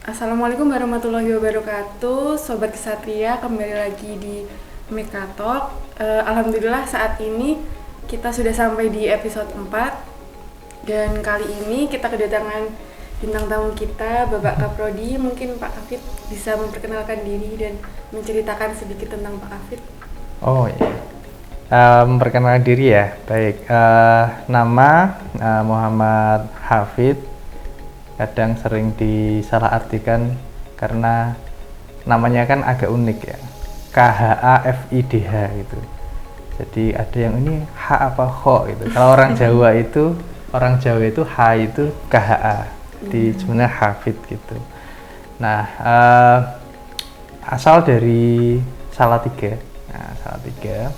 Assalamualaikum warahmatullahi wabarakatuh, Sobat Kesatria, kembali lagi di Mekatalk. Alhamdulillah saat ini kita sudah sampai di episode 4. Dan kali ini kita kedatangan bintang tamu kita, Bapak Kaprodi. Mungkin Pak Kafid bisa memperkenalkan diri dan menceritakan sedikit tentang Pak Kafid. Oh iya, memperkenalkan diri ya. Baik, nama Muhammad Hafid. Kadang sering disalahartikan karena namanya kan agak unik ya, KHAFIDH gitu. Jadi ada yang ini H apa Kho gitu. Kalau orang Jawa itu H itu KHA, di sebenarnya Hafid gitu. Nah, asal dari Salatiga. Nah, Salatiga.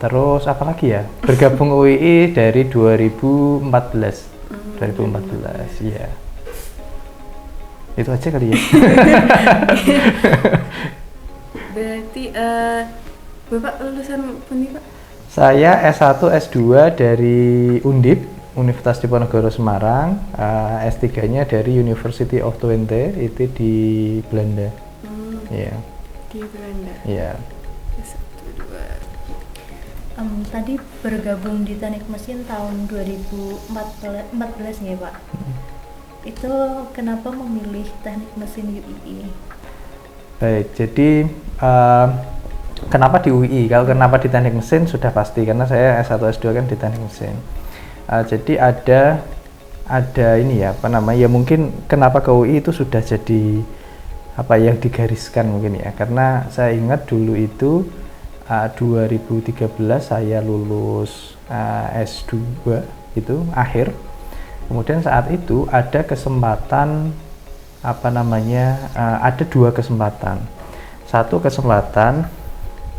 Terus apa lagi ya? Bergabung UII dari 2014. 2014, iya. Itu aja kali ya. Berarti Bapak lulusan pundi, Pak? Saya S1 S2 dari Undip, Universitas Diponegoro Semarang. S3-nya dari University of Twente, itu di Belanda. Iya. Di Belanda. Iya. Tadi bergabung di teknik mesin tahun 2014 ya Pak. Itu kenapa memilih teknik mesin UII? Baik, jadi kenapa di UI? Kalau kenapa di teknik mesin sudah pasti karena saya S1 S2 kan di teknik mesin. Jadi ada ini ya, apa namanya? Ya mungkin kenapa ke UI itu sudah jadi apa yang digariskan mungkin ya. Karena saya ingat dulu itu 2013 saya lulus S2 itu akhir. Kemudian saat itu ada kesempatan ada dua kesempatan. Satu kesempatan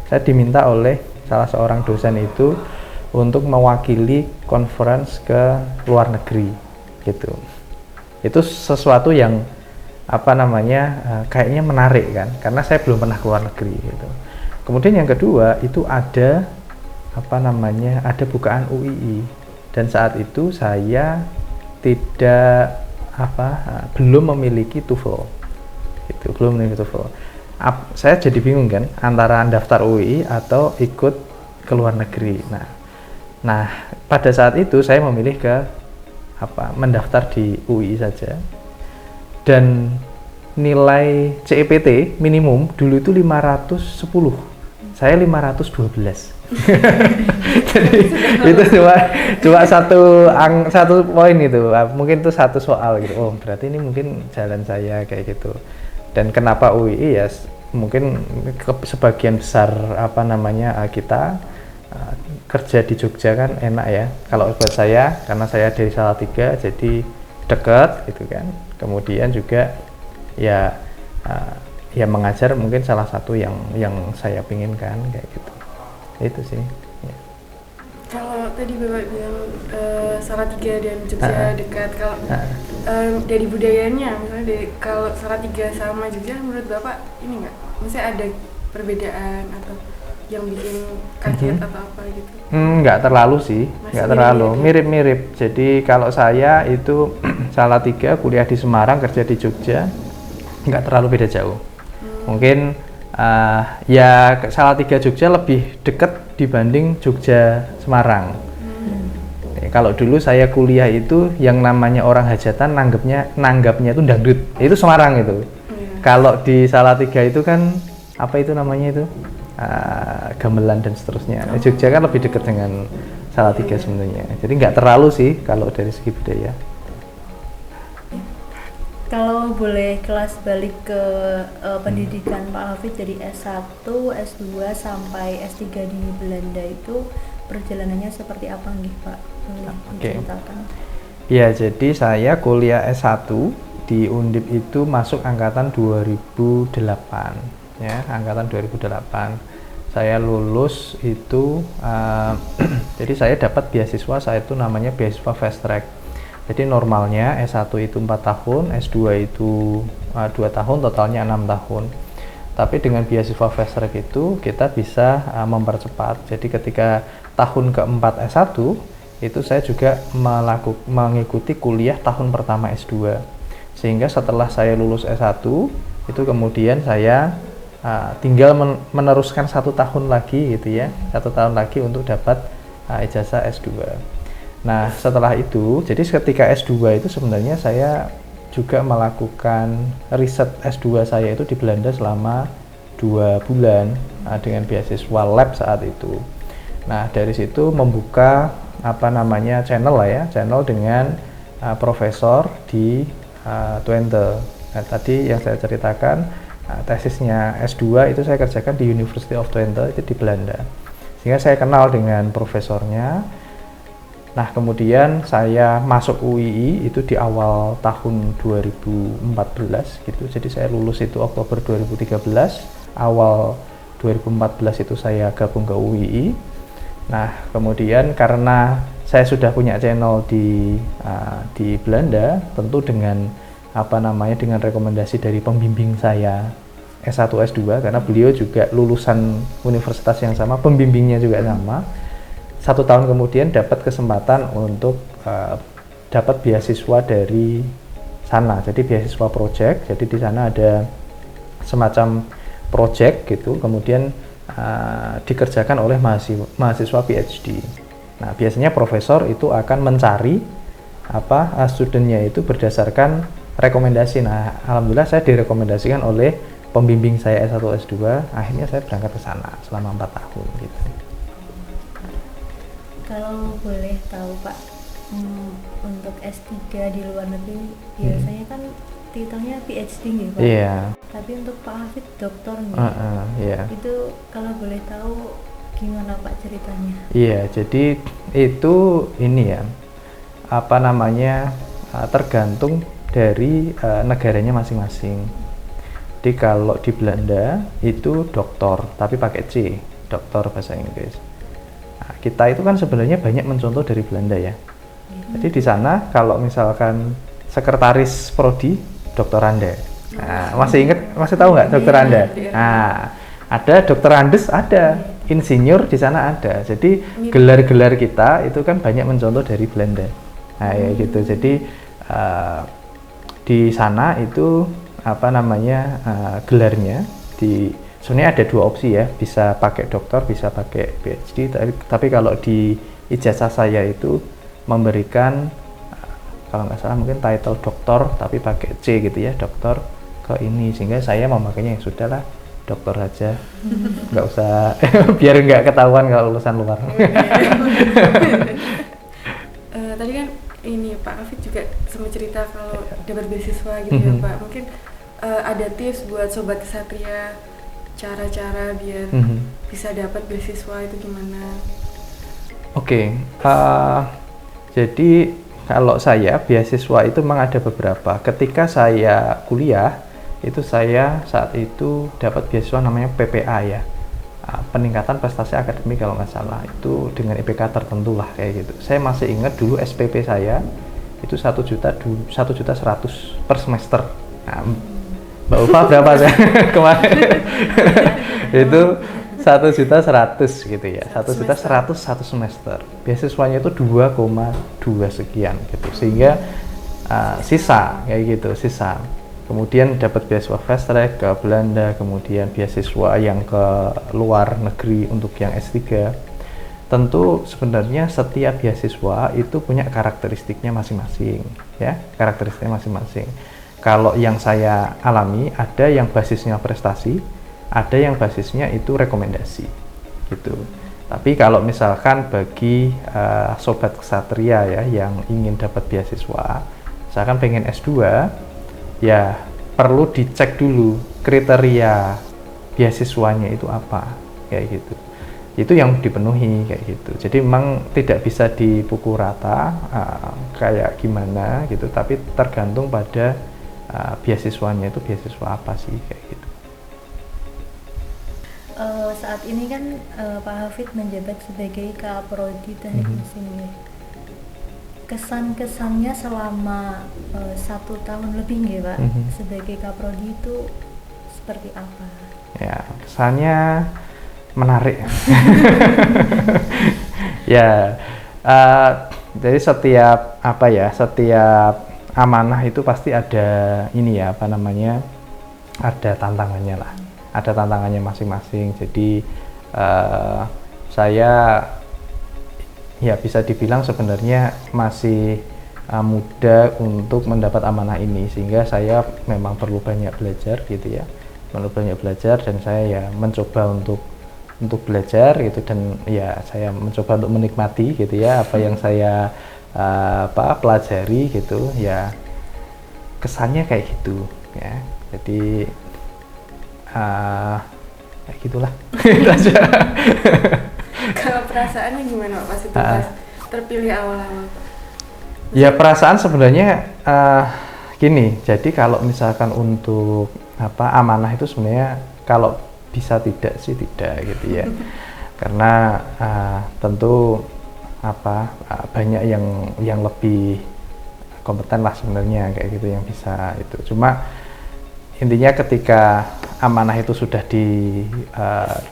saya diminta oleh salah seorang dosen itu untuk mewakili conference ke luar negeri gitu. Itu sesuatu yang kayaknya menarik kan, karena saya belum pernah ke luar negeri gitu. Kemudian yang kedua itu ada bukaan UII, dan saat itu saya belum memiliki TOEFL gitu, saya jadi bingung kan antara daftar UII atau ikut ke luar negeri. Nah pada saat itu saya memilih mendaftar di UII saja, dan nilai CEPT minimum dulu itu 510, saya 512. Jadi itu cuma satu poin itu, mungkin itu satu soal gitu. Oh berarti ini mungkin jalan saya kayak gitu. Dan kenapa UII ya mungkin sebagian besar kita kerja di Jogja kan enak ya. Kalau buat saya karena saya dari Salatiga jadi dekat gitu kan. Kemudian juga ya mengajar mungkin salah satu yang saya pinginkan kayak gitu. Itu sih ya. Kalau tadi Bapak bilang Salatiga dan Jogja dekat, kalau dari budayanya misalnya kalau Salatiga sama Jogja menurut Bapak ini enggak? Maksudnya ada perbedaan atau yang bikin kaget atau apa gitu? Nggak terlalu sih, nggak terlalu, mirip-mirip. Jadi kalau saya itu Salatiga kuliah di Semarang, kerja di Jogja, nggak terlalu beda jauh. Mungkin ya Salatiga Jogja lebih dekat dibanding Jogja Semarang. Kalau dulu saya kuliah itu yang namanya orang hajatan nanggapnya itu dangdut, itu Semarang itu. Kalau di Salatiga itu kan apa itu namanya itu gamelan dan seterusnya. Jogja kan lebih dekat dengan Salatiga sebenarnya. Jadi nggak terlalu sih kalau dari segi budaya. Kalau boleh kelas balik ke pendidikan Pak Hafid dari S1, S2 sampai S3 di Belanda itu perjalanannya seperti apa nih Pak? Diceritakan. Ya, jadi saya kuliah S1 di Undip itu masuk angkatan 2008 ya, angkatan 2008. Saya lulus itu jadi saya dapat beasiswa, saya itu namanya beasiswa fast track. Jadi normalnya S1 itu 4 tahun, S2 itu 2 tahun, totalnya 6 tahun. Tapi dengan beasiswa fast track itu kita bisa mempercepat. Jadi ketika tahun keempat S1 itu saya juga mengikuti kuliah tahun pertama S2. Sehingga setelah saya lulus S1 itu kemudian saya tinggal meneruskan 1 tahun lagi gitu ya, 1 tahun lagi untuk dapat ijazah S2. Nah setelah itu, jadi ketika S2 itu sebenarnya saya juga melakukan riset S2 saya itu di Belanda selama 2 bulan dengan beasiswa lab saat itu. Nah dari situ membuka channel lah ya, channel dengan profesor di Twente. Nah, tadi yang saya ceritakan tesisnya S2 itu saya kerjakan di University of Twente itu di Belanda. Sehingga saya kenal dengan profesornya. Nah, kemudian saya masuk UII itu di awal tahun 2014 gitu. Jadi saya lulus itu Oktober 2013, awal 2014 itu saya gabung ke UII. Nah, kemudian karena saya sudah punya channel di Belanda, tentu dengan dengan rekomendasi dari pembimbing saya S1 S2, karena beliau juga lulusan universitas yang sama, pembimbingnya juga sama. 1 tahun kemudian dapat kesempatan untuk dapat beasiswa dari sana. Jadi beasiswa project. Jadi di sana ada semacam project gitu, kemudian dikerjakan oleh mahasiswa PhD. Nah, biasanya profesor itu akan mencari studentnya itu berdasarkan rekomendasi. Nah, alhamdulillah saya direkomendasikan oleh pembimbing saya S1 S2. Akhirnya saya berangkat ke sana selama 4 tahun gitu. Kalau boleh tahu Pak, untuk S3 di luar negeri biasanya kan titelnya PhD nih Pak. Iya. Tapi untuk Pak Hafid doktor nih. Iya. Itu kalau boleh tahu gimana Pak ceritanya? Iya, jadi itu ini ya, tergantung dari negaranya masing-masing. Jadi kalau di Belanda itu doktor, tapi pakai C, doktor bahasa Inggris. Nah, kita itu kan sebenarnya banyak mencontoh dari Belanda ya. Jadi di sana kalau misalkan sekretaris prodi, doktor Anda. Nah, masih tahu nggak dokter Anda? Nah, ada dokter Andes, ada insinyur di sana ada. Jadi gelar-gelar kita itu kan banyak mencontoh dari Belanda. Nah, ya gitu. Jadi di sana itu gelarnya sebenarnya ada 2 opsi ya, bisa pakai doktor, bisa pakai PhD. Tapi kalau di ijazah saya itu memberikan kalau nggak salah mungkin title doktor tapi pakai C gitu ya, doktor ke ini, sehingga saya memakainya yang sudahlah dokter aja, nggak usah biar nggak ketahuan kalau lulusan luar. Tadi kan ini Pak Hafid juga sempat cerita kalau dapat beasiswa gitu ya Pak. Mungkin ada tips buat sobat kesatria, cara-cara biar bisa dapat beasiswa itu gimana? Oke. Jadi kalau saya beasiswa itu memang ada beberapa. Ketika saya kuliah itu saya saat itu dapat beasiswa namanya PPA ya, peningkatan prestasi akademik kalau nggak salah, itu dengan IPK tertentu lah kayak gitu. Saya masih ingat dulu SPP saya itu 1.100.000 per semester. Nah, Mbak Ulfa berapa saya kemarin? Itu 1.100.000 gitu ya, 1.100.000 1 semester. Beasiswanya itu 2,2 sekian gitu, sehingga sisa kayak gitu, sisa. Kemudian dapat beasiswa fast track ke Belanda, kemudian beasiswa yang ke luar negeri untuk yang S3. Tentu sebenarnya setiap beasiswa itu punya karakteristiknya masing-masing ya, karakteristiknya masing-masing. Kalau yang saya alami, ada yang basisnya prestasi, ada yang basisnya itu rekomendasi gitu. Tapi kalau misalkan bagi sobat kesatria ya yang ingin dapat beasiswa, misalkan pengen S2, ya perlu dicek dulu kriteria beasiswanya itu apa kayak gitu. Itu yang dipenuhi kayak gitu. Jadi memang tidak bisa dipukul rata kayak gimana gitu, tapi tergantung pada beasiswanya itu beasiswa apa sih kayak gitu. Saat ini kan Pak Hafid menjabat sebagai Kaprodi Teknik Mesin ya. Kesan-kesannya selama 1 tahun lebih nggih Pak sebagai Kaprodi itu seperti apa? Ya, kesannya menarik. Ya, jadi setiap amanah itu pasti ada ini ya, apa namanya, ada tantangannya lah, ada tantangannya masing-masing. Jadi saya ya bisa dibilang sebenarnya masih muda untuk mendapat amanah ini, sehingga saya memang perlu banyak belajar gitu ya, perlu banyak belajar, dan saya ya mencoba untuk belajar gitu, dan ya saya mencoba untuk menikmati gitu ya apa yang saya pelajari gitu ya, kesannya kayak gitu ya. Jadi kayak gitulah. Itu aja. Kalau perasaannya gimana Pak pas itu pas terpilih awal-awal? Ya perasaan sebenarnya gini, jadi kalau misalkan untuk amanah itu sebenarnya kalau bisa tidak sih tidak gitu ya. Karena tentu banyak yang lebih kompeten lah sebenarnya kayak gitu yang bisa itu. Cuma intinya ketika amanah itu sudah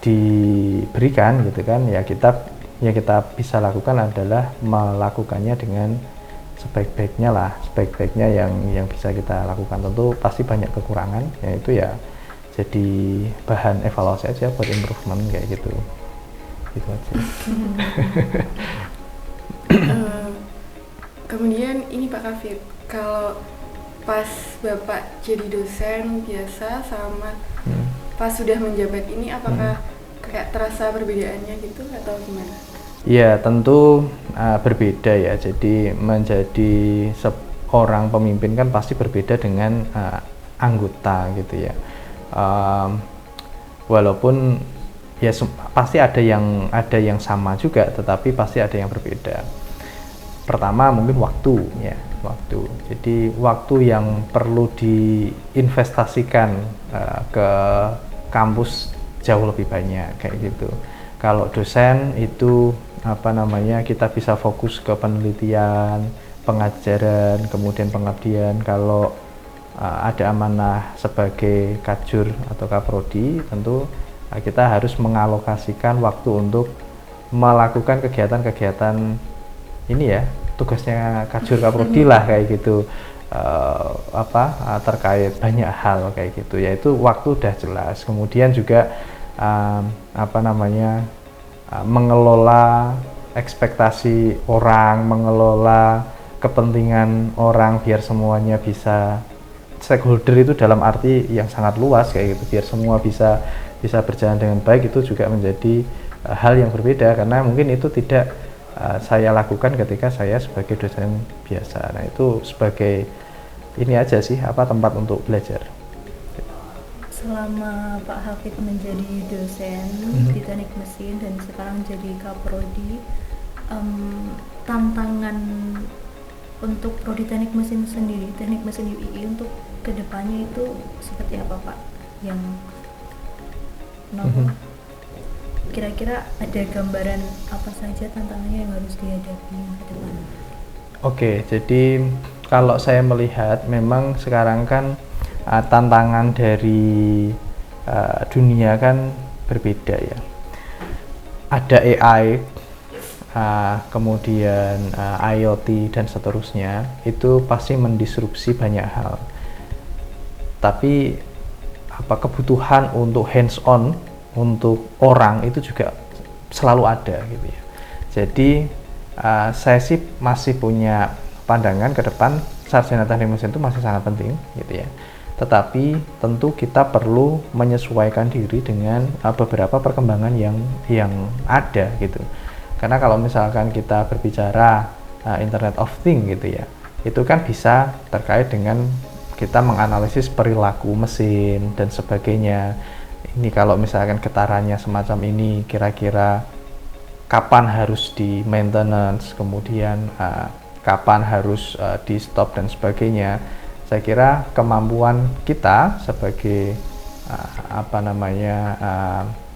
diberikan gitu kan, ya kita bisa lakukan adalah melakukannya dengan sebaik-baiknya lah, sebaik-baiknya yang bisa kita lakukan. Tentu pasti banyak kekurangan, yaitu ya jadi bahan evaluasi aja buat improvement kayak gitu aja. Kemudian ini Pak Kafid, kalau pas Bapak jadi dosen biasa sama pas sudah menjabat ini, apakah kayak terasa perbedaannya gitu atau gimana? Ya tentu berbeda ya. Jadi menjadi seorang pemimpin kan pasti berbeda dengan anggota gitu ya. Walaupun ya pasti ada yang sama juga, tetapi pasti ada yang berbeda. Pertama mungkin waktu ya, waktu. Jadi waktu yang perlu diinvestasikan ke kampus jauh lebih banyak kayak gitu. Kalau dosen itu kita bisa fokus ke penelitian, pengajaran, kemudian pengabdian. Kalau ada amanah sebagai kajur atau kaprodi, tentu kita harus mengalokasikan waktu untuk melakukan kegiatan-kegiatan ini ya, tugasnya kajur kaprodi lah kayak gitu, terkait banyak hal kayak gitu, yaitu waktu udah jelas. Kemudian juga mengelola ekspektasi orang, mengelola kepentingan orang biar semuanya bisa, stakeholder itu dalam arti yang sangat luas kayak gitu, biar semua bisa berjalan dengan baik. Itu juga menjadi hal yang berbeda, karena mungkin itu tidak saya lakukan ketika saya sebagai dosen biasa. Nah itu sebagai ini aja sih, tempat untuk belajar. Selama Pak Hafid menjadi dosen di teknik mesin dan sekarang jadi kaprodi, tantangan untuk prodi teknik mesin sendiri, teknik mesin UII untuk kedepannya itu seperti apa Pak? Yang kira-kira ada gambaran apa saja tantangannya yang harus dihadapi ke depan? Oke, jadi kalau saya melihat memang sekarang kan tantangan dari dunia kan berbeda ya. Ada AI, kemudian IoT dan seterusnya, itu pasti mendisrupsi banyak hal. Tapi kebutuhan untuk hands on untuk orang itu juga selalu ada gitu ya. Jadi saya sih masih punya pandangan ke depan sarjana teknik mesin itu masih sangat penting gitu ya. Tetapi tentu kita perlu menyesuaikan diri dengan beberapa perkembangan yang ada gitu. Karena kalau misalkan kita berbicara Internet of Things gitu ya, itu kan bisa terkait dengan kita menganalisis perilaku mesin dan sebagainya. Ini kalau misalkan getarannya semacam ini, kira-kira kapan harus di maintenance, kemudian kapan harus di stop dan sebagainya. Saya kira kemampuan kita sebagai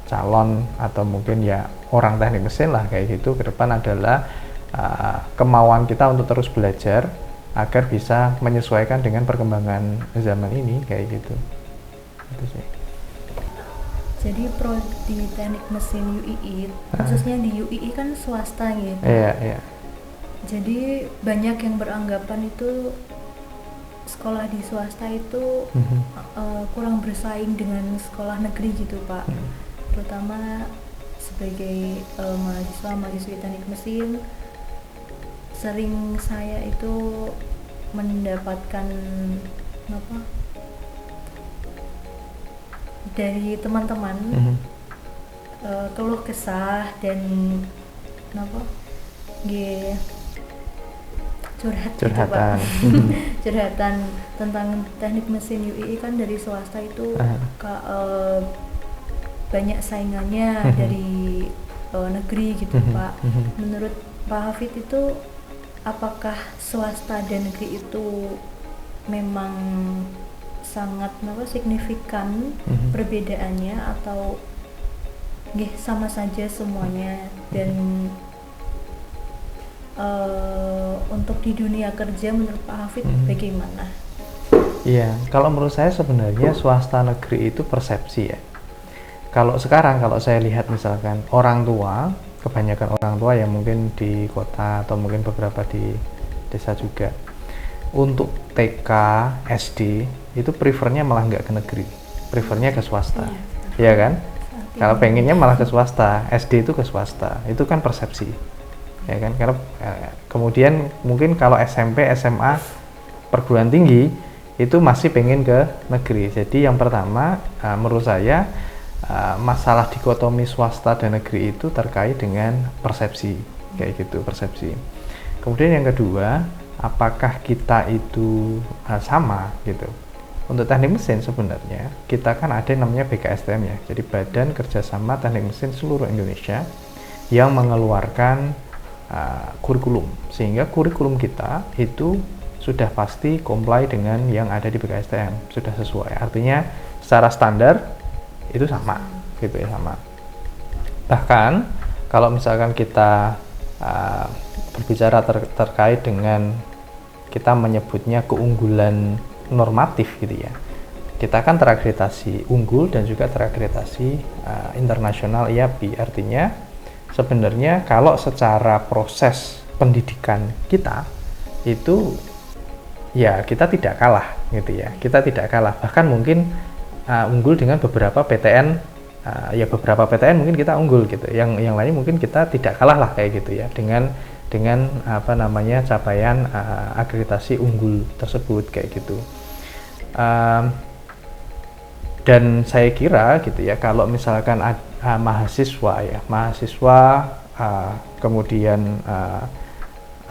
calon atau mungkin ya orang teknik mesin lah kayak gitu ke depan adalah kemauan kita untuk terus belajar agar bisa menyesuaikan dengan perkembangan zaman ini kayak gitu. Itu sih. Jadi prodi teknik mesin UII, khususnya di UII kan swasta gitu. Iya. Jadi banyak yang beranggapan itu sekolah di swasta itu kurang bersaing dengan sekolah negeri gitu Pak, terutama sebagai mahasiswi teknik mesin. Sering saya itu mendapatkan apa dari teman-teman keluh kesah dan apa curhatan curhatan tentang teknik mesin UII kan dari swasta itu banyak saingannya dari negeri gitu Pak. Menurut Pak Hafid itu apakah swasta dan negeri itu memang sangat signifikan perbedaannya atau sama saja semuanya, dan untuk di dunia kerja menurut Pak Hafid bagaimana? Iya, kalau menurut saya sebenarnya swasta negeri itu persepsi ya. Kalau sekarang kalau saya lihat misalkan orang tua, kebanyakan orang tua yang mungkin di kota atau mungkin beberapa di desa juga, untuk TK, SD itu prefernya malah nggak ke negeri, prefernya ke swasta, iya kan? Kalau pengennya malah ke swasta, SD itu ke swasta, itu kan persepsi, ya kan? Karena kemudian mungkin kalau SMP, SMA, perguruan tinggi itu masih pengen ke negeri. Jadi yang pertama menurut saya masalah dikotomi swasta dan negeri itu terkait dengan persepsi, kayak gitu, persepsi. Kemudian yang kedua, apakah kita itu sama gitu? Untuk teknik mesin sebenarnya kita kan ada yang namanya BKSTM ya, jadi Badan Kerjasama Teknik Mesin Seluruh Indonesia, yang mengeluarkan kurikulum, sehingga kurikulum kita itu sudah pasti comply dengan yang ada di BKSTM, sudah sesuai, artinya secara standar itu sama gitu ya, sama. Bahkan kalau misalkan kita berbicara terkait dengan kita menyebutnya keunggulan normatif gitu ya, kita kan terakreditasi unggul dan juga terakreditasi internasional IAPI. Artinya sebenarnya kalau secara proses pendidikan kita itu ya kita tidak kalah gitu ya, kita tidak kalah, bahkan mungkin unggul dengan beberapa PTN, ya beberapa PTN mungkin kita unggul gitu, yang lain mungkin kita tidak kalah lah kayak gitu ya, dengan apa namanya capaian akreditasi unggul tersebut kayak gitu. Dan saya kira gitu ya, kalau misalkan mahasiswa kemudian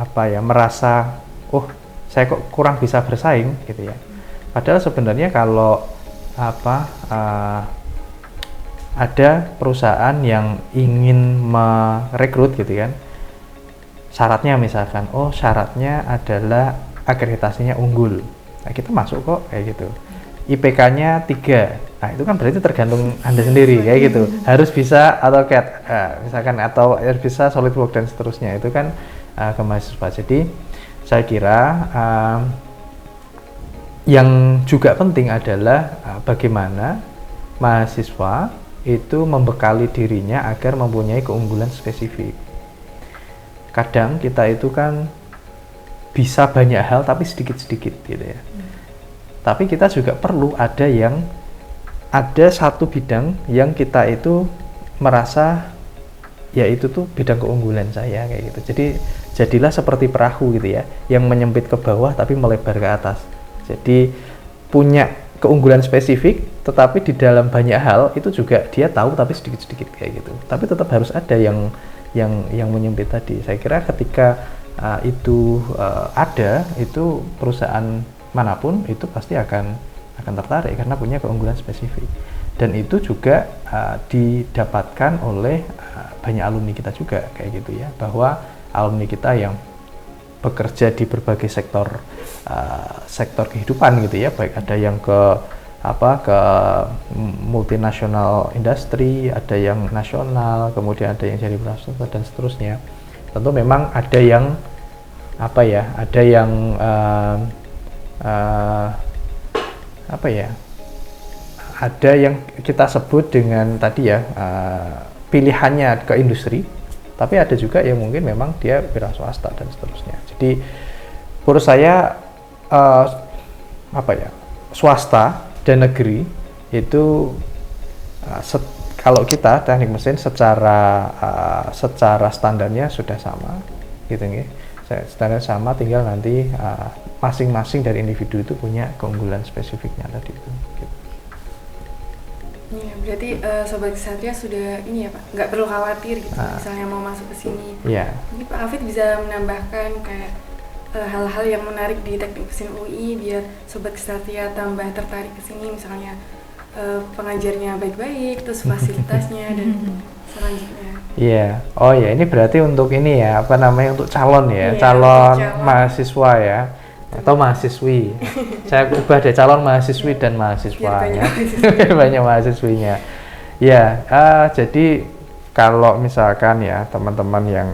apa ya merasa saya kok kurang bisa bersaing gitu ya, padahal sebenarnya kalau ada perusahaan yang ingin merekrut gitu kan, syaratnya misalkan syaratnya adalah akreditasinya unggul, nah kita masuk kok kayak gitu, IPK-nya 3, nah itu kan berarti tergantung Anda sendiri kayak gitu, harus bisa AutoCAD misalkan, atau harus bisa SolidWorks dan seterusnya, itu kan ke mahasiswa. Jadi saya kira yang juga penting adalah bagaimana mahasiswa itu membekali dirinya agar mempunyai keunggulan spesifik. Kadang kita itu kan bisa banyak hal tapi sedikit-sedikit gitu ya. Tapi kita juga perlu ada satu bidang yang kita itu merasa ya itu tuh bidang keunggulan saya kayak gitu. Jadi jadilah seperti perahu gitu ya, yang menyempit ke bawah tapi melebar ke atas. Jadi punya keunggulan spesifik, tetapi di dalam banyak hal itu juga dia tahu tapi sedikit-sedikit kayak gitu. Tapi tetap harus ada yang menyempit tadi. Saya kira ketika itu ada, itu perusahaan manapun itu pasti akan tertarik karena punya keunggulan spesifik. Dan itu juga didapatkan oleh banyak alumni kita juga kayak gitu ya, bahwa alumni kita yang bekerja di berbagai sektor kehidupan gitu ya, baik ada yang ke multinasional industri, ada yang nasional, kemudian ada yang jadi wirausaha dan seterusnya. Tentu memang ada yang ada yang kita sebut dengan tadi ya pilihannya ke industri, tapi ada juga yang mungkin memang dia wira swasta dan seterusnya. Jadi menurut saya apa ya, swasta dan negeri itu kalau kita teknik mesin secara standarnya sudah sama gitu nih, standar sama, tinggal nanti masing-masing dari individu itu punya keunggulan spesifiknya tadi itu gitu. Iya, berarti Sobat Kesatria sudah ini ya Pak, nggak perlu khawatir gitu misalnya mau masuk ke sini. Iya. Mungkin Pak Hafid bisa menambahkan kayak hal-hal yang menarik di teknik mesin UI biar Sobat Kesatria tambah tertarik ke sini, misalnya pengajarnya baik-baik, terus fasilitasnya dan selanjutnya. Iya. Oh ya, ini berarti untuk ini ya, apa namanya, untuk calon ya, Iya, calon calon mahasiswa ya, atau mahasiswi. Saya ubah deh, calon mahasiswi dan mahasiswa ya. Banyak mahasiswinya. Ya, jadi kalau misalkan ya teman-teman yang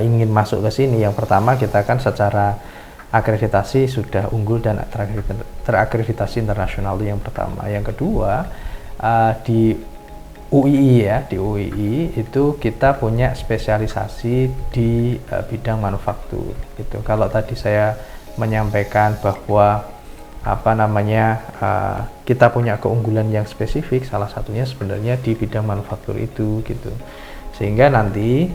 ingin masuk ke sini, yang pertama kita kan secara akreditasi sudah unggul dan terakreditasi internasional, itu yang pertama. Yang kedua, di UII ya, di UII itu kita punya spesialisasi di bidang manufaktur gitu. Kalau tadi saya menyampaikan bahwa kita punya keunggulan yang spesifik, salah satunya sebenarnya di bidang manufaktur itu gitu. Sehingga nanti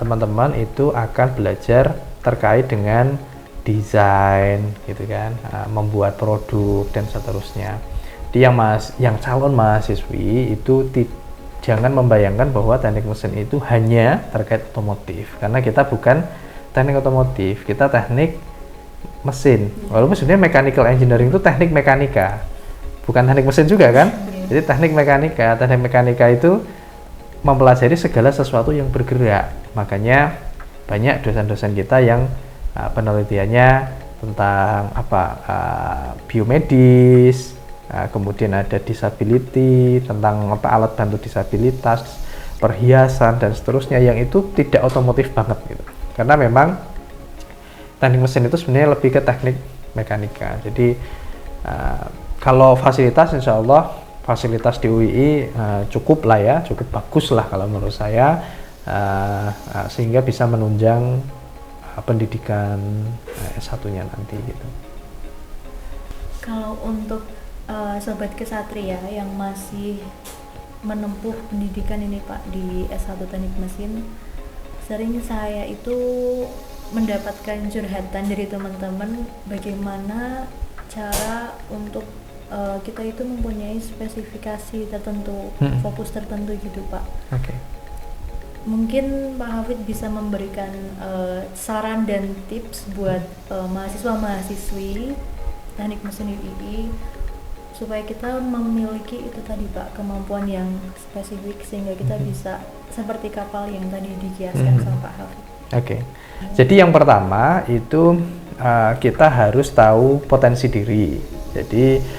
teman-teman itu akan belajar terkait dengan desain gitu kan, membuat produk dan seterusnya. Yang calon mahasiswi itu jangan membayangkan bahwa teknik mesin itu hanya terkait otomotif, karena kita bukan teknik otomotif, kita teknik mesin. Walaupun sebenarnya mechanical engineering itu teknik mekanika, bukan teknik mesin juga kan. Jadi teknik mekanika itu mempelajari segala sesuatu yang bergerak. Makanya banyak dosen-dosen kita yang penelitiannya tentang biomedis, kemudian ada disability, tentang alat bantu disabilitas, perhiasan dan seterusnya, yang itu tidak otomotif banget gitu. Karena memang teknik mesin itu sebenarnya lebih ke teknik mekanika. Jadi kalau fasilitas, insya Allah fasilitas di UII cukup lah ya, cukup bagus lah kalau menurut saya, sehingga bisa menunjang pendidikan S1-nya nanti gitu. Kalau untuk Sobat Kesatria yang masih menempuh pendidikan ini Pak di S1 Teknik Mesin, sering saya itu mendapatkan curhatan dari teman-teman bagaimana cara untuk kita itu mempunyai spesifikasi tertentu, fokus tertentu gitu Pak. Oke. Mungkin Pak Hafid bisa memberikan saran dan tips buat mahasiswa-mahasiswi Teknik Mesin UII supaya kita memiliki itu tadi Pak, kemampuan yang spesifik sehingga kita bisa seperti kapal yang tadi dikiaskan sama Pak Hafid. Oke. Jadi yang pertama itu kita harus tahu potensi diri. Jadi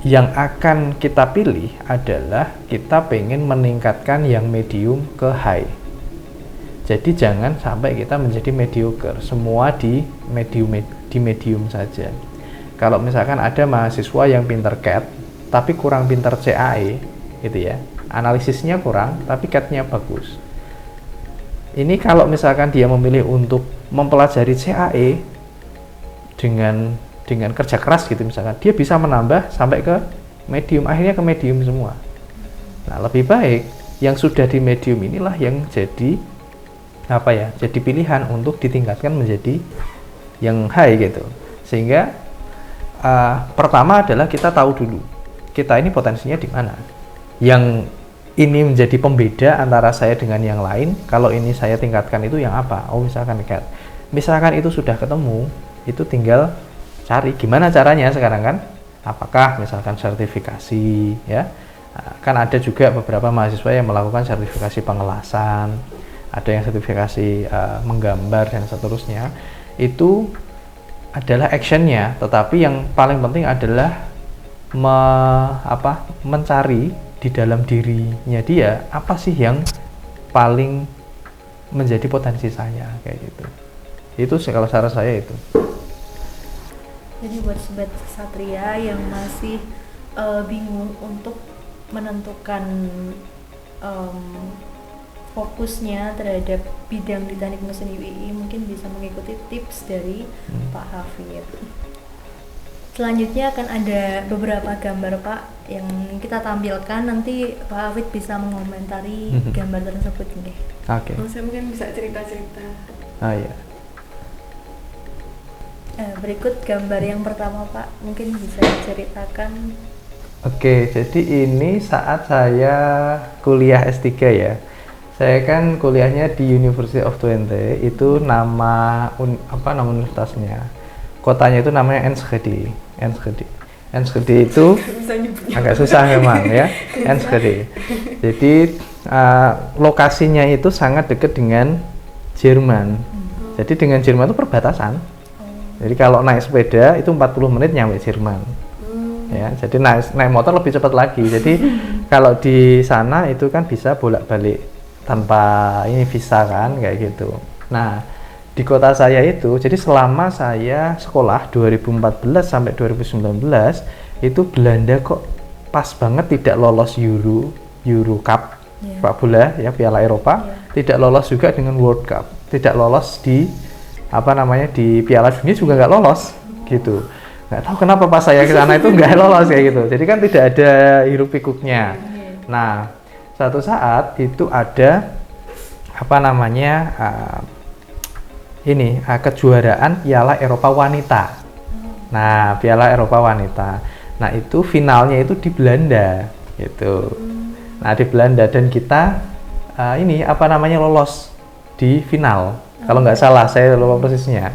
yang akan kita pilih adalah kita pengen meningkatkan yang medium ke high. Jadi jangan sampai kita menjadi mediocre, semua di medium saja. Kalau misalkan ada mahasiswa yang pinter CAD tapi kurang pinter CAE gitu ya, analisisnya kurang tapi CAD-nya bagus. Ini kalau misalkan dia memilih untuk mempelajari CAE dengan kerja keras gitu, misalkan dia bisa menambah sampai ke medium, akhirnya ke medium semua. Nah, lebih baik yang sudah di medium inilah yang jadi jadi pilihan untuk ditingkatkan menjadi yang high gitu. Sehingga pertama adalah kita tahu dulu kita ini potensinya di mana. Yang ini menjadi pembeda antara saya dengan yang lain. Kalau ini saya tingkatkan itu yang apa? Oh, misalkan itu sudah ketemu, itu tinggal cari gimana caranya sekarang kan. Apakah misalkan sertifikasi ya. Kan ada juga beberapa mahasiswa yang melakukan sertifikasi pengelasan, ada yang sertifikasi menggambar dan seterusnya. Itu adalah actionnya, tetapi yang paling penting adalah mencari di dalam dirinya dia apa sih yang paling menjadi potensi saya, kayak gitu. Itu kalau saran saya itu. Jadi buat Sobat Kesatria yang masih bingung untuk menentukan fokusnya terhadap bidang di Teknik Mesin UII, mungkin bisa mengikuti tips dari Pak Hafid. Selanjutnya akan ada beberapa gambar Pak yang kita tampilkan, nanti Pak Hafid bisa mengomentari gambar tersebut nih. Oke. Saya mungkin bisa cerita-cerita. Ah ya. Berikut gambar yang pertama Pak, mungkin bisa diceritakan. Oke, jadi ini saat saya kuliah S3 ya. Saya kan kuliahnya di University of Twente, itu nama universitasnya. Kotanya itu namanya Enschede. Enschede itu agak susah memang ya, Enschede. Jadi lokasinya itu sangat dekat dengan Jerman. Jadi dengan Jerman itu perbatasan. Jadi kalau naik sepeda itu 40 menit nyampe Jerman. Ya, jadi naik motor lebih cepat lagi. Jadi kalau di sana itu kan bisa bolak-balik tanpa ini visa kan kayak gitu. Nah, di kota saya itu, jadi selama saya sekolah 2014 sampai 2019 itu Belanda kok pas banget tidak lolos Euro Cup sepak bola ya, Piala Eropa, tidak lolos juga dengan World Cup, tidak lolos di di Piala Dunia juga nggak lolos gitu. Nggak tahu kenapa pas saya ke sana itu nggak lolos kayak gitu. Jadi kan tidak ada hiruk pikuknya. Nah, suatu saat itu ada kejuaraan Piala Eropa Wanita. Nah, Piala Eropa Wanita. Nah, itu finalnya itu di Belanda gitu. Nah, di Belanda dan kita lolos di final. Kalau nggak salah, saya lupa persisnya.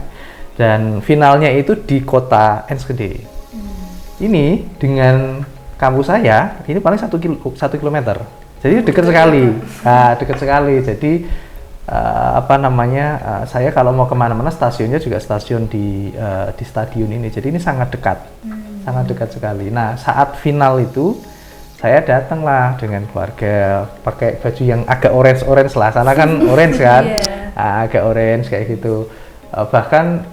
Dan finalnya itu di kota Enschede. Ini dengan kampus saya, ini paling 1 kilometer. Jadi dekat sekali. Nah, dekat sekali. Jadi saya kalau mau kemana-mana stasiunnya juga stasiun di stadion ini. Jadi ini sangat dekat. Sangat dekat sekali. Nah, saat final itu saya datanglah dengan keluarga pakai baju yang agak orange lah. Sana kan orange kan. Agak orange kayak gitu. Bahkan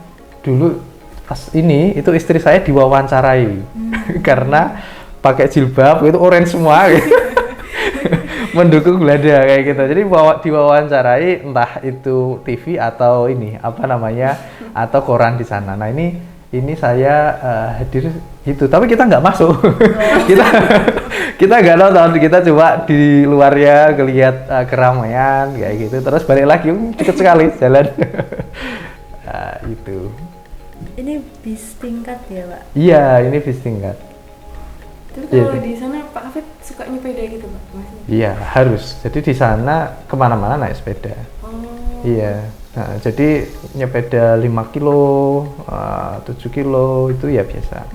dulu pas ini itu istri saya diwawancarai karena pakai jilbab itu orange semua gitu. Mendukung Belanda kayak gitu. Jadi diwawancarai entah itu TV atau atau koran di sana. Nah, ini saya hadir gitu. Tapi kita nggak masuk. kita nggak nonton, kita coba di luarnya ngelihat keramaian kayak gitu. Terus balik lagi deket sekali jalan. Itu. Ini bis tingkat ya, Pak? Iya, ini bis tingkat. Tapi kalau di sana Pak Hafid suka nyepeda gitu, Pak? Iya, harus. Jadi di sana kemana-mana naik sepeda. Iya. Nah, jadi nyepeda 5 kilo, 7 kilo itu ya biasa.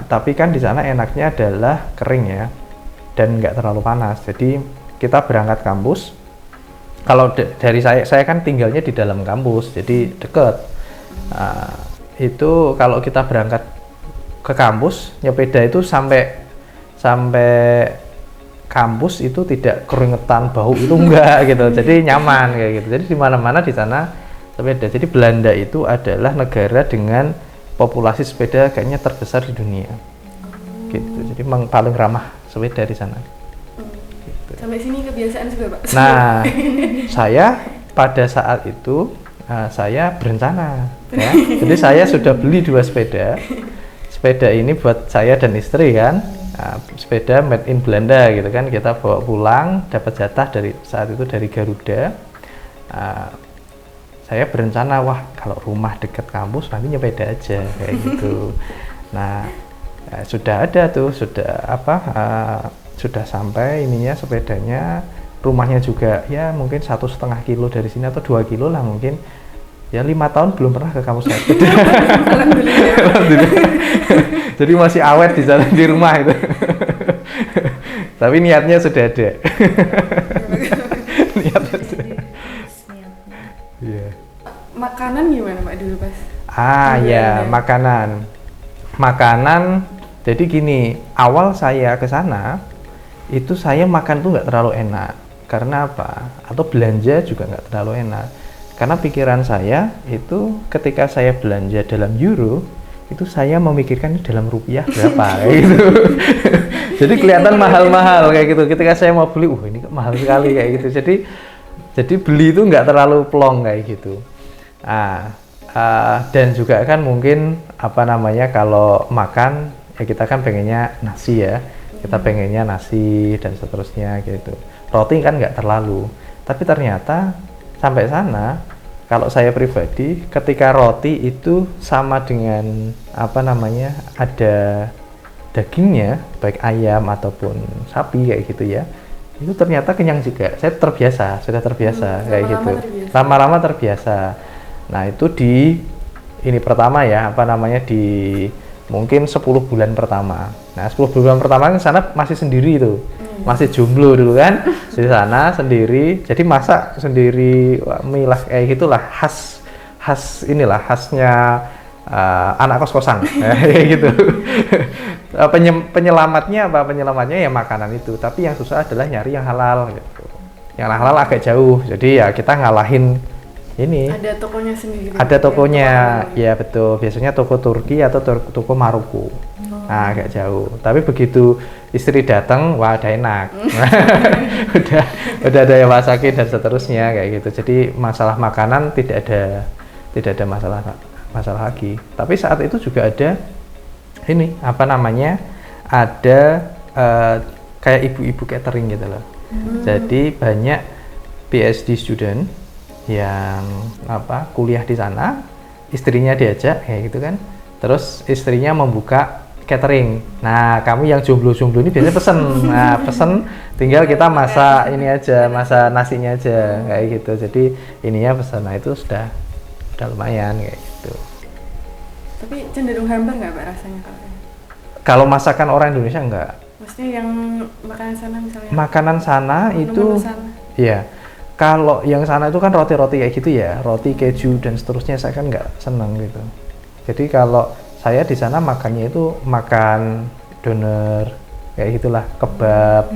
Tapi kan di sana enaknya adalah kering ya, dan nggak terlalu panas. Jadi kita berangkat kampus. Kalau dari saya kan tinggalnya di dalam kampus, jadi deket. Itu kalau kita berangkat ke kampus, nyepeda itu sampai kampus itu tidak keringetan, bau itu enggak gitu. Jadi nyaman kayak gitu. Jadi di mana-mana di sana sepeda. Jadi Belanda itu adalah negara dengan populasi sepeda kayaknya terbesar di dunia. Gitu. Jadi memang paling ramah sepeda di sana. Gitu. Sampai sini kebiasaan juga, Pak. Nah, saya pada saat itu saya berencana ya. Jadi saya sudah beli 2 sepeda. Sepeda ini buat saya dan istri kan. Sepeda made in Belanda gitu kan, kita bawa pulang, dapat jatah dari saat itu dari Garuda. Saya berencana, wah kalau rumah dekat kampus nanti nyepeda aja kayak gitu. Nah, sudah ada tuh, sudah sampai ininya sepedanya, rumahnya juga ya mungkin 1,5 kilo dari sini atau 2 kilo lah mungkin. Ya 5 tahun belum pernah ke kampus naik sepeda. Alhamdulillah. Jadi masih awet di sana di rumah itu. Tapi niatnya sudah ada. Niatnya sudah. Iya. Makanan gimana, Pak, dulu pas? Ya, makanan. Jadi gini, awal saya ke sana itu saya makan tuh nggak terlalu enak. Karena apa? Atau belanja juga nggak terlalu enak. Karena pikiran saya itu ketika saya belanja dalam euro itu saya memikirkan dalam rupiah berapa kayak gitu. Jadi kelihatan mahal-mahal kayak gitu. Ketika saya mau beli, ini kok mahal sekali kayak gitu. Jadi beli itu nggak terlalu plong kayak gitu. Dan juga kan mungkin apa namanya kalau makan ya kita kan pengennya nasi ya, kita pengennya nasi dan seterusnya gitu. Roti kan nggak terlalu, tapi ternyata sampai sana kalau saya pribadi ketika roti itu sama dengan apa namanya ada dagingnya baik ayam ataupun sapi kayak gitu ya, itu ternyata kenyang juga. Saya sudah terbiasa kayak gitu, lama-lama terbiasa. Nah itu di ini pertama ya apa namanya di mungkin 10 bulan pertama. Nah 10 bulan pertama kan sana masih sendiri itu, masih jomblo dulu kan di sana sendiri, jadi masak sendiri, milah kayak gitulah, khas inilah khasnya anak kos-kosan kayak gitu. Penyelamatnya ya makanan itu, tapi yang susah adalah nyari yang halal gitu. Yang halal agak jauh, jadi ya kita ngalahin ini. Ada tokonya sendiri. Ada tokonya, ya betul. Biasanya toko Turki atau toko Maroko. Nah, agak jauh. Tapi begitu istri datang, wah ada enak. udah ada yang masakin dan seterusnya kayak gitu. Jadi masalah makanan tidak ada masalah lagi. Tapi saat itu juga ada ini apa namanya? Ada kayak ibu-ibu catering gitu loh. Jadi banyak PhD student yang apa kuliah di sana, istrinya diajak kayak gitu kan, terus istrinya membuka catering. Nah kami yang jomblo-jomblo ini biasanya pesen tinggal kita masak ini aja, masak nasinya aja kayak gitu. Jadi ininya pesan, nah itu sudah lumayan kayak gitu. Tapi cenderung hambar nggak Pak rasanya kalau masakan orang Indonesia enggak? Maksudnya yang makanan sana misalnya? Makanan sana itu, iya. Kalau yang sana itu kan roti-roti kayak gitu ya, roti keju dan seterusnya, saya kan nggak seneng gitu. Jadi kalau saya di sana makannya itu makan doner kayak gitulah, kebab,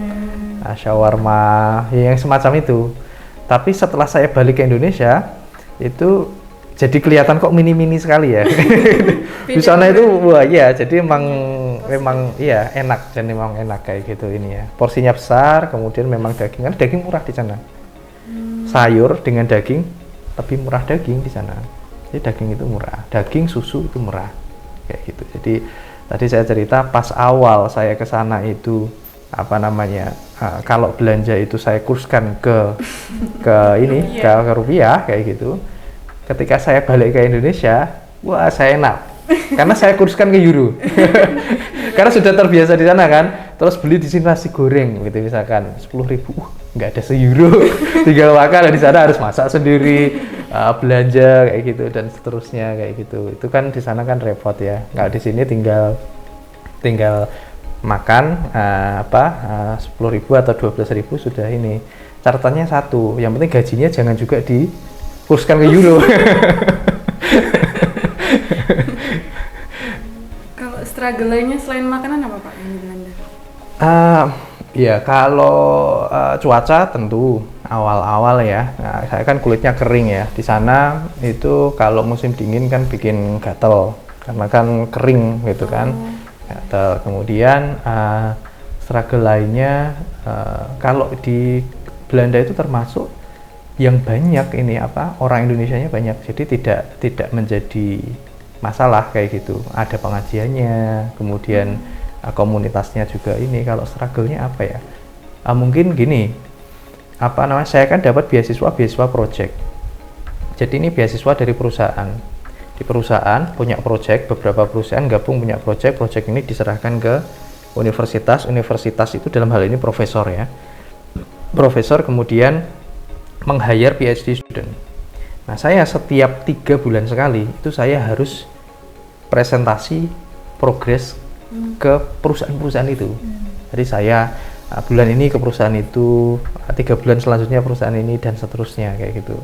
shawarma, ya yang semacam itu. Tapi setelah saya balik ke Indonesia itu jadi kelihatan kok mini-mini sekali ya. Di sana itu wah ya, jadi memang iya enak, dan memang enak kayak gitu ini ya. Porsinya besar, kemudian memang daging, kan daging murah di sana. Sayur dengan daging lebih murah daging di sana. Jadi daging itu murah, daging susu itu murah kayak gitu. Jadi tadi saya cerita pas awal saya ke sana itu apa namanya kalau belanja itu saya kurskan ke ini ke rupiah kayak gitu. Ketika saya balik ke Indonesia, wah saya enak karena saya kurskan ke euro. Karena sudah terbiasa di sana kan. Terus beli di sini nasi goreng gitu misalkan 10.000, nggak ada se-euro. Tinggal makan, di sana harus masak sendiri, belanja kayak gitu dan seterusnya kayak gitu. Itu kan di sana kan repot ya. Nggak di sini tinggal makan 10.000 atau 12.000 sudah ini. Catatannya satu, yang penting gajinya jangan juga dikurskan ke euro. Kalau struggle lainnya selain makanan apa Pak yang di Belanda? Ya kalau cuaca tentu awal-awal ya. Nah, saya kan kulitnya kering ya. Di sana itu kalau musim dingin kan bikin gatel karena kan kering gitu kan. Gatel. Kemudian struggle lainnya kalau di Belanda itu termasuk yang banyak ini orang Indonesianya banyak. Jadi tidak menjadi masalah kayak gitu. Ada pengajiannya, kemudian komunitasnya juga ini. Kalau struggle-nya apa ya? Mungkin gini, saya kan dapat beasiswa project. Jadi ini beasiswa dari perusahaan. Di perusahaan punya project, beberapa perusahaan gabung punya project ini diserahkan ke universitas itu dalam hal ini profesor ya. Profesor kemudian meng-hire PhD student. Nah, saya setiap 3 bulan sekali itu saya harus presentasi progres ke perusahaan-perusahaan itu. Jadi saya bulan ini ke perusahaan itu, 3 bulan selanjutnya perusahaan ini dan seterusnya kayak gitu.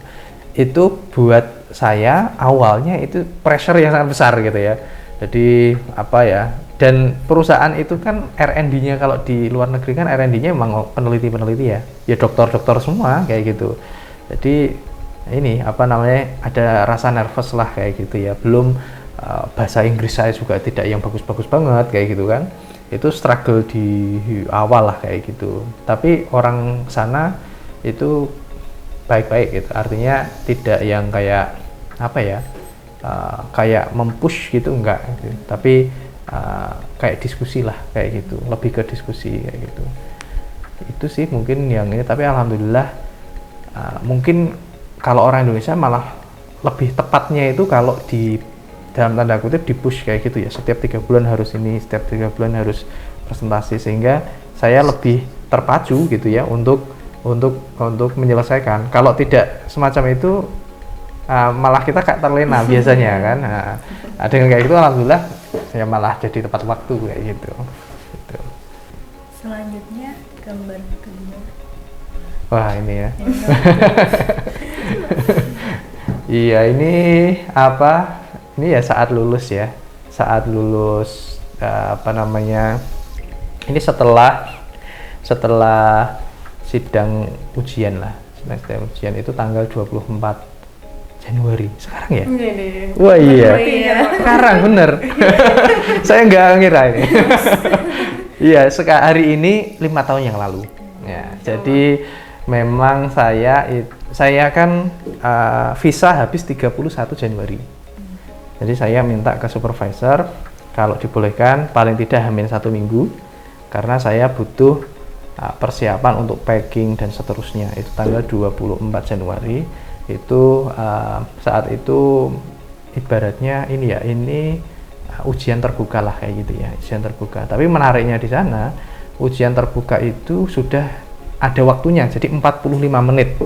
Itu buat saya awalnya itu pressure yang sangat besar gitu ya. Jadi dan perusahaan itu kan R&D-nya kalau di luar negeri kan R&D-nya memang peneliti-peneliti ya. Ya dokter-dokter semua kayak gitu. Jadi ini ada rasa nervous lah kayak gitu ya. Belum bahasa Inggris saya juga tidak yang bagus-bagus banget kayak gitu kan. Itu struggle di awal lah kayak gitu. Tapi orang sana itu baik-baik gitu. Artinya tidak yang kayak kayak mempush gitu enggak gitu. Tapi kayak diskusi lah kayak gitu, lebih ke diskusi kayak gitu. Itu sih mungkin yang ini, tapi alhamdulillah mungkin kalau orang Indonesia malah lebih tepatnya itu kalau di dalam tanda kutip di push kayak gitu ya, setiap 3 bulan harus ini, setiap 3 bulan harus presentasi, sehingga saya lebih terpacu gitu ya untuk menyelesaikan. Kalau tidak semacam itu malah kita kayak terlena biasanya kan. Dengan kayak gitu alhamdulillah saya malah jadi tepat waktu kayak gitu. Selanjutnya gambar kedua. Wah ini ya. Iya ini apa? Ini ya saat lulus ya. Saat lulus ini setelah sidang ujian lah. Sidang ujian itu tanggal 24 Januari sekarang ya? Wah iya. Sekarang bener. Saya nggak ngira ini. Iya, hari ini 5 tahun yang lalu. Ya, jadi memang saya kan visa habis 31 Januari. Jadi saya minta ke supervisor kalau dibolehkan paling tidak hamil 1 minggu, karena saya butuh persiapan untuk packing dan seterusnya. Itu tanggal 24 Januari. Itu saat itu ibaratnya ini ujian terbuka lah kayak gitu ya, ujian terbuka. Tapi menariknya di sana ujian terbuka itu sudah ada waktunya, jadi 45 menit.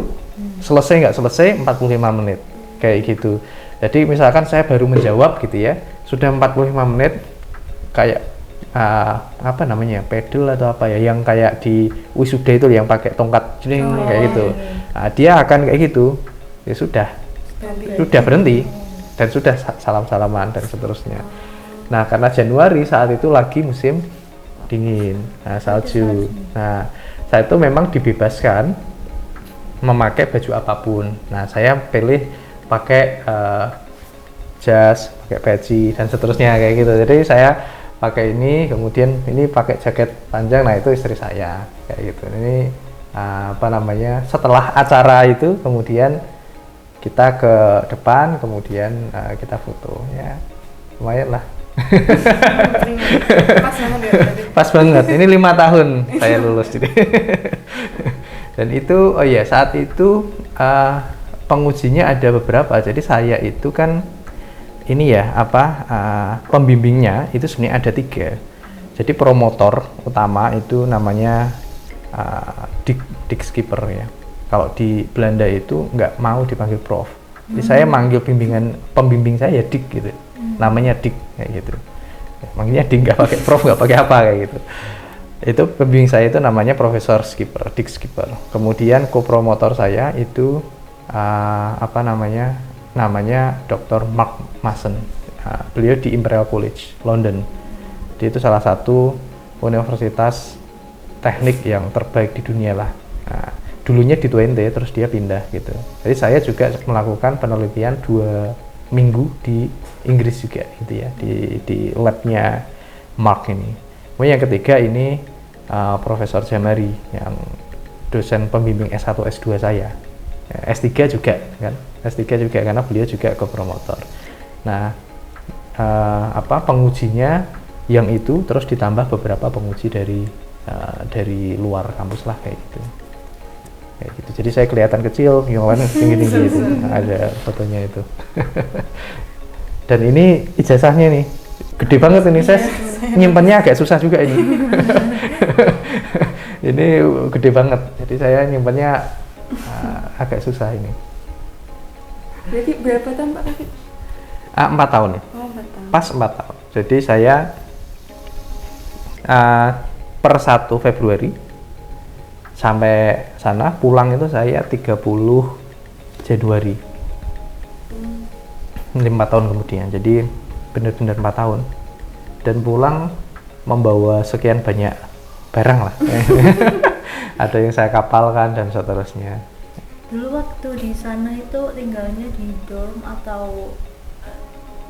Selesai nggak selesai 45 menit kayak gitu. Jadi misalkan saya baru menjawab gitu ya, sudah 45 menit kayak pedal atau apa ya, yang kayak di wisuda itu yang pakai tongkat jling kayak gitu. Dia akan kayak gitu. Ya sudah berhenti dan sudah salam-salaman dan seterusnya. Nah, karena Januari saat itu lagi musim dingin, salju. Nah, saya itu memang dibebaskan memakai baju apapun. Nah, saya pilih pakai jas, pakai peci dan seterusnya kayak gitu. Jadi saya pakai ini, kemudian ini pakai jaket panjang. Nah, itu istri saya kayak gitu. Ini setelah acara itu kemudian kita ke depan, kemudian kita foto ya, lumayan lah. Pas banget ya berarti. Pas banget, ini 5 tahun saya lulus jadi. Dan itu saat itu pengujinya ada beberapa. Jadi saya itu kan ini ya pembimbingnya itu sebenarnya ada 3. Jadi promotor utama itu namanya dik skipper ya. Kalau di Belanda itu nggak mau dipanggil prof. Jadi saya manggil pembimbing saya ya dik gitu. Namanya dik kayak gitu. Manggilnya dik, nggak pakai prof, nggak pakai apa kayak gitu. Itu pembimbing saya itu namanya Profesor Skipper, dik skipper. Kemudian kopromotor saya itu namanya Dr. Mark Mason. Beliau di Imperial College London. Dia itu salah satu universitas teknik yang terbaik di dunia lah. Dulunya di Twente, terus dia pindah gitu. Jadi saya juga melakukan penelitian 2 minggu di Inggris juga gitu ya, di labnya Mark ini. Kemudian yang ketiga ini Profesor Jamari yang dosen pembimbing S1 S2 saya. S3 juga kan, S3 juga karena beliau juga kopromotor. Nah, pengujinya yang itu terus ditambah beberapa penguji dari luar kampus lah kayak gitu. Kayak gitu. Jadi saya kelihatan kecil, yang lain tinggi-tinggi itu. Ada fotonya itu. Dan ini ijazahnya nih, gede banget ini. Saya nyimpannya agak susah juga ini. Ini gede banget. Jadi saya nyimpannya agak susah ini. Berarti berapa tahun Pak Taufik? 4 tahun ya. Oh, 4 tahun. Pas 4 tahun. Jadi saya per 1 Februari sampai sana, pulang itu saya 30 Januari. 5 tahun kemudian, jadi benar-benar 4 tahun. Dan pulang membawa sekian banyak barang lah. Ada yang saya kapalkan dan seterusnya. Dulu waktu di sana itu tinggalnya di dorm atau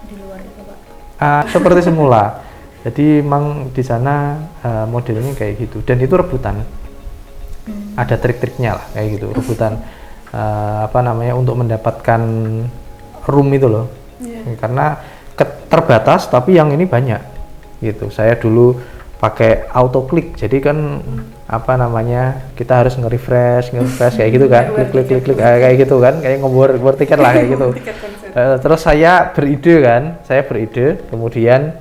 di luar itu Pak? Seperti semula. Jadi memang di sana modelnya kayak gitu, dan itu rebutan. Ada trik-triknya lah kayak gitu, rebutan untuk mendapatkan room itu loh. Karena terbatas tapi yang ini banyak gitu. Saya dulu pakai auto klik, jadi kan apa namanya, kita harus nge-refresh kayak gitu kan, klik kayak gitu kan, kayak ngebor tiket lah kayak gitu. Terus saya beride kemudian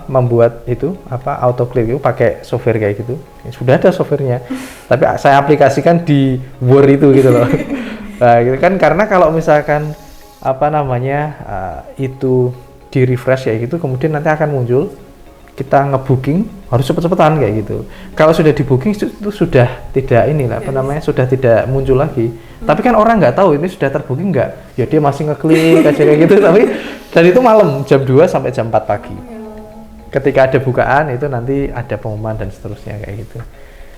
membuat itu auto klik itu pakai software kayak gitu. Sudah ada softwarenya tapi saya aplikasikan di Word itu gitu loh. Nah, gitu kan, karena kalau misalkan itu di refresh kayak gitu, kemudian nanti akan muncul kita ngebooking harus cepet-cepetan kayak gitu. Kalau sudah di booking itu sudah tidak sudah tidak muncul lagi. Tapi kan orang nggak tahu ini sudah terbooking nggak, ya dia masih ngeklik aja kayak gitu. Tapi dan itu malam jam 2 sampai jam 4 pagi. Ketika ada bukaan itu nanti ada pengumuman dan seterusnya kayak gitu.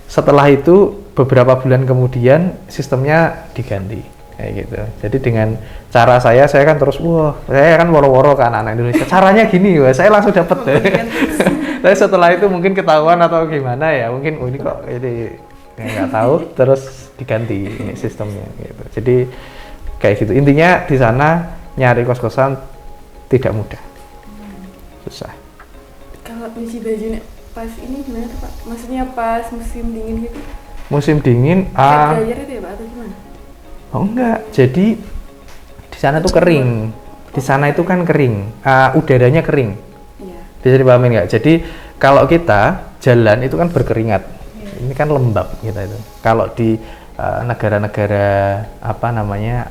Setelah itu beberapa bulan kemudian sistemnya diganti kayak gitu. Jadi dengan cara saya kan terus saya kan woro-woro ke anak-anak Indonesia. Caranya gini, saya langsung dapet deh. Tapi setelah itu mungkin ketahuan atau gimana ya, mungkin ini kok ini nggak tahu, terus diganti ini sistemnya gitu. Jadi kayak gitu. Intinya di sana nyari kos-kosan tidak mudah, susah. Kalau nyuci bajunya pas ini gimana tuh Pak? Maksudnya pas musim dingin gitu? Musim dingin? Dryer itu ya Pak atau gimana? Oh enggak, jadi di sana tuh kering. Di sana itu kan kering, udaranya kering. Iya. Bisa dipahamin nggak? Jadi kalau kita jalan itu kan berkeringat, ini kan lembab kita itu. Kalau di negara-negara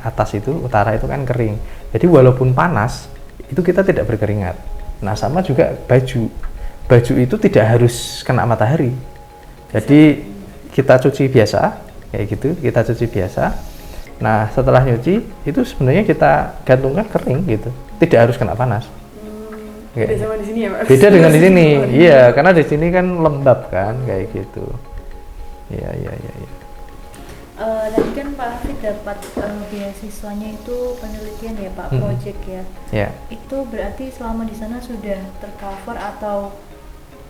atas itu, utara itu kan kering. Jadi walaupun panas, itu kita tidak berkeringat. Nah sama juga baju itu tidak harus kena matahari. Jadi kita cuci biasa, kayak gitu, kita cuci biasa. Nah setelah nyuci itu sebenarnya kita gantungkan kering gitu, tidak harus kena panas. Beda sama di sini ya Pak? Beda dengan di sini, iya, karena di sini kan lembab kan, kayak gitu. Iya. Tadi kan Pak Hafid dapat beasiswanya itu penelitian ya Pak, project ya. Iya. Itu berarti selama di sana sudah tercover atau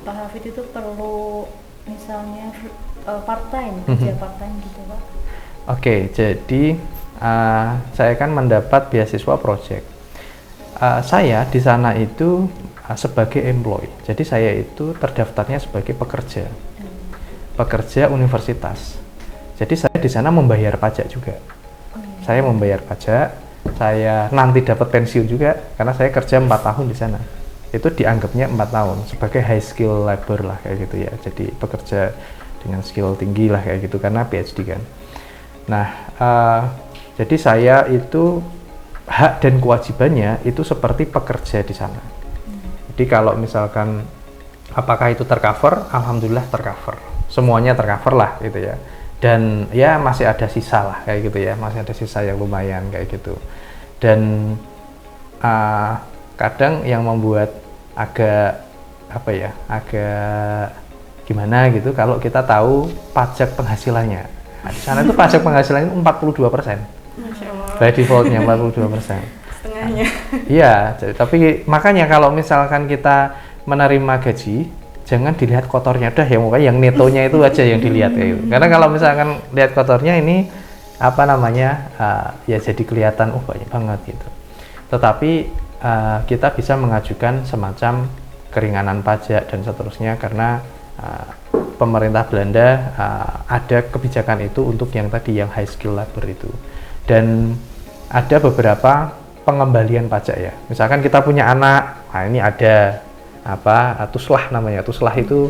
Pak Hafid itu perlu misalnya part time, kerja part time gitu Pak? Oke, jadi saya kan mendapat beasiswa project. Saya di sana itu sebagai employee, jadi saya itu terdaftarnya sebagai pekerja universitas. Jadi saya di sana membayar pajak juga. Saya membayar pajak, saya nanti dapat pensiun juga karena saya kerja 4 tahun di sana. Itu dianggapnya 4 tahun sebagai high skill labor lah kayak gitu ya. Jadi pekerja dengan skill tinggi lah kayak gitu karena PhD kan. Nah, jadi saya itu hak dan kewajibannya itu seperti pekerja di sana. Jadi kalau misalkan apakah itu tercover, alhamdulillah tercover. Semuanya tercover lah gitu ya. Dan ya masih ada sisa lah kayak gitu ya, masih ada sisa yang lumayan kayak gitu. Dan kadang yang membuat agak gimana gitu kalau kita tahu pajak penghasilannya. Nah, di sana itu pajak penghasilannya 42%. Masya Allah. By defaultnya 42%. Setengahnya. Iya, tapi makanya kalau misalkan kita menerima gaji, jangan dilihat kotornya, udah ya mukanya yang netonya itu aja yang dilihat kayak gitu. Karena kalau misalkan lihat kotornya ini ya jadi kelihatan banyak banget gitu. Tetapi kita bisa mengajukan semacam keringanan pajak dan seterusnya karena pemerintah Belanda ada kebijakan itu untuk yang tadi yang high skill labor itu. Dan ada beberapa pengembalian pajak ya. Misalkan kita punya anak, nah ini ada tuslah namanya. Tuslah itu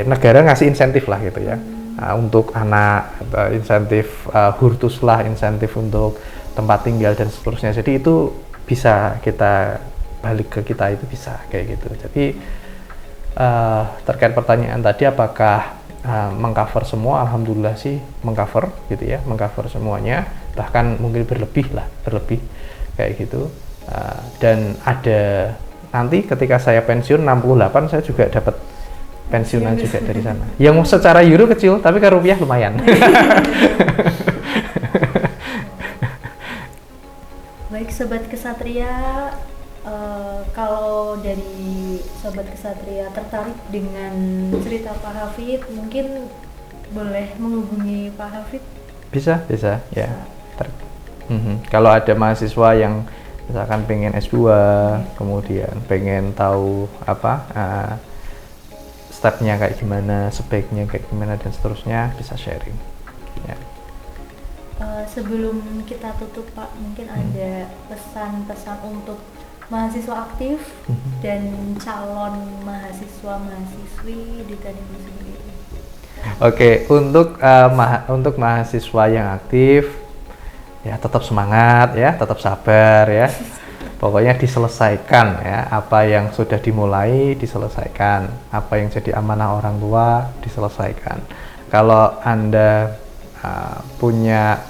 negara ngasih insentif lah gitu ya. Untuk anak, insentif hurtuslah, insentif untuk tempat tinggal dan seterusnya. Jadi itu bisa kita balik ke kita, itu bisa kayak gitu. Jadi terkait pertanyaan tadi apakah mengcover semua, alhamdulillah sih mengcover gitu ya, mengcover semuanya, bahkan mungkin berlebih kayak gitu. Dan ada nanti ketika saya pensiun 68 saya juga dapat pensiunan juga dari sana. Yang secara euro kecil tapi ke rupiah lumayan. Baik Sobat Kesatria, kalau dari Sobat Kesatria tertarik dengan cerita Pak Hafid, mungkin boleh menghubungi Pak Hafid? Bisa ya. Kalau ada mahasiswa yang misalkan pengen S2, kemudian pengen tahu stepnya kayak gimana, sebaiknya kayak gimana dan seterusnya, bisa sharing. Ya. Sebelum kita tutup Pak, mungkin ada pesan-pesan untuk mahasiswa aktif dan calon mahasiswa-mahasiswi di teknik mesin ini. Oke, untuk mahasiswa yang aktif, ya tetap semangat ya, tetap sabar ya. Pokoknya diselesaikan ya, apa yang sudah dimulai diselesaikan, apa yang jadi amanah orang tua diselesaikan. Kalau Anda punya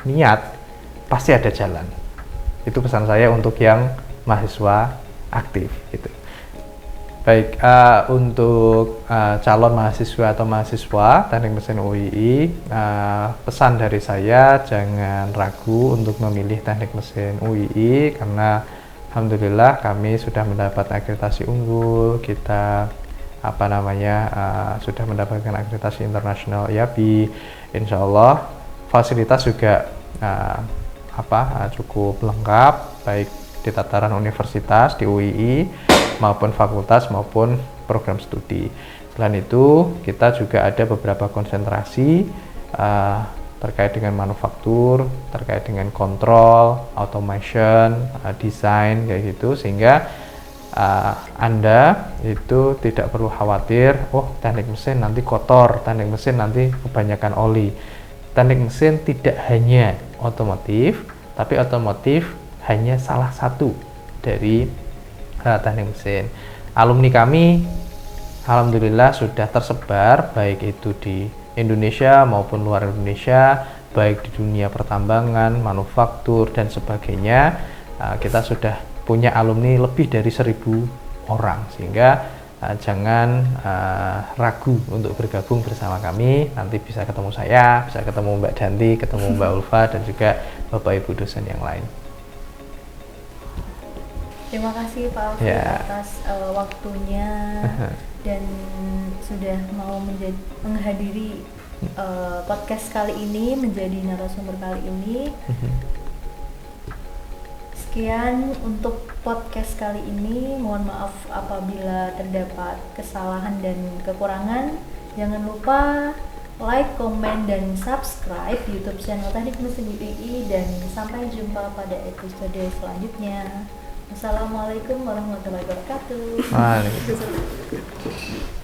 niat, pasti ada jalan. Itu pesan saya untuk yang mahasiswa aktif gitu. Baik, untuk calon mahasiswa atau mahasiswa Teknik Mesin UII, pesan dari saya jangan ragu untuk memilih Teknik Mesin UII karena alhamdulillah kami sudah mendapat akreditasi unggul, kita sudah mendapatkan akreditasi internasional IAPI. Insya Allah fasilitas juga cukup lengkap, baik di tataran universitas di UII maupun fakultas maupun program studi. Selain itu, kita juga ada beberapa konsentrasi terkait dengan manufaktur, terkait dengan kontrol, automation, desain kayak gitu, sehingga Anda itu tidak perlu khawatir, teknik mesin nanti kotor, teknik mesin nanti kebanyakan oli. Teknik mesin tidak hanya otomotif, tapi otomotif hanya salah satu dari teknik mesin. Alumni kami alhamdulillah sudah tersebar baik itu di Indonesia maupun luar Indonesia, baik di dunia pertambangan, manufaktur dan sebagainya. Kita sudah punya alumni lebih dari 1.000 orang, sehingga jangan ragu untuk bergabung bersama kami. Nanti bisa ketemu saya, bisa ketemu Mbak Danti, ketemu Mbak Ulfa dan juga Bapak Ibu dosen yang lain. Terima kasih Pak Alfi atas waktunya dan sudah mau menghadiri podcast kali ini, menjadi narasumber kali ini. Sekian untuk podcast kali ini. Mohon maaf apabila terdapat kesalahan dan kekurangan. Jangan lupa like, komen, dan subscribe YouTube channel Teknik Mesin UII, dan sampai jumpa pada episode selanjutnya. Assalamualaikum warahmatullahi wabarakatuh. Waalaikumsalam.